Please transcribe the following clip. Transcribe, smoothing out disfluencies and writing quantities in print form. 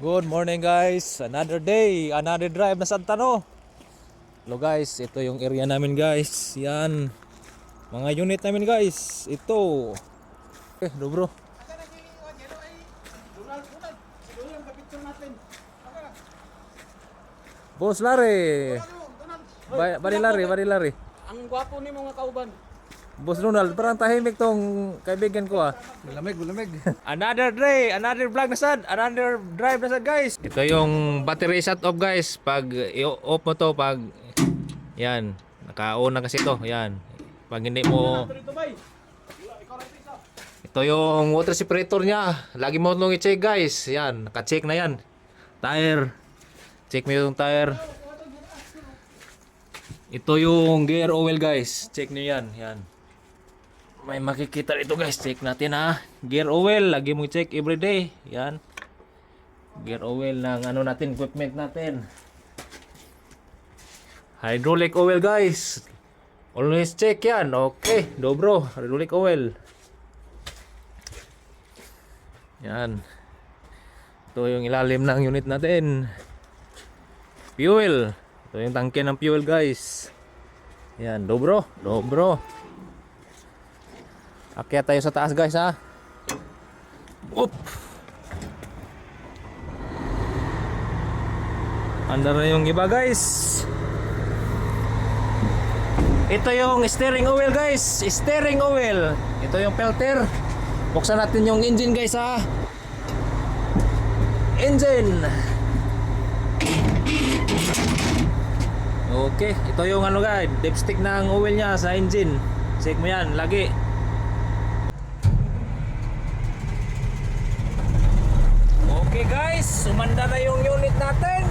Good morning guys, another day, another drive na Santano. Hello guys, ito yung area namin guys. Yan, mga unit namin guys. Ito bro. Boss Larry. Bari Larry. Ang gwapo ni mga kauban. Boss Ronald, parang tahimik tong kaibigan ko ah. Malamig. Another day, another vlog na sad, another drive na sad guys. Ito yung battery shut off guys. Pag i-off mo to, pag yan, naka-on na kasi to, yan. Pag hindi mo, ito yung water separator niya. Lagi mo nung i-check guys. Yan, naka-check na yan. Tire. Check mo yung tire. Ito yung gear oil guys. Check niyo yan, yan. May makikita dito guys, check natin ha. Gear oil, lagi mo check everyday. Yan. Gear oil ng ano natin, equipment natin. Hydraulic oil guys. Always check yan. Okay, dobro, hydraulic oil. Yan. Ito yung ilalim ng unit natin. Fuel. Ito yung tangke ng fuel guys. Yan, dobro. Akyat tayo sa taas guys ha. Up. Andar na yung iba guys. Ito yung steering oil guys. Steering oil. Ito yung filter. Buksan natin yung engine guys ha. Engine. Okay, ito yung ano guys, dipstick ng oil nya sa engine. Check mo yan lagi. Okay guys, sumanda na yung unit natin.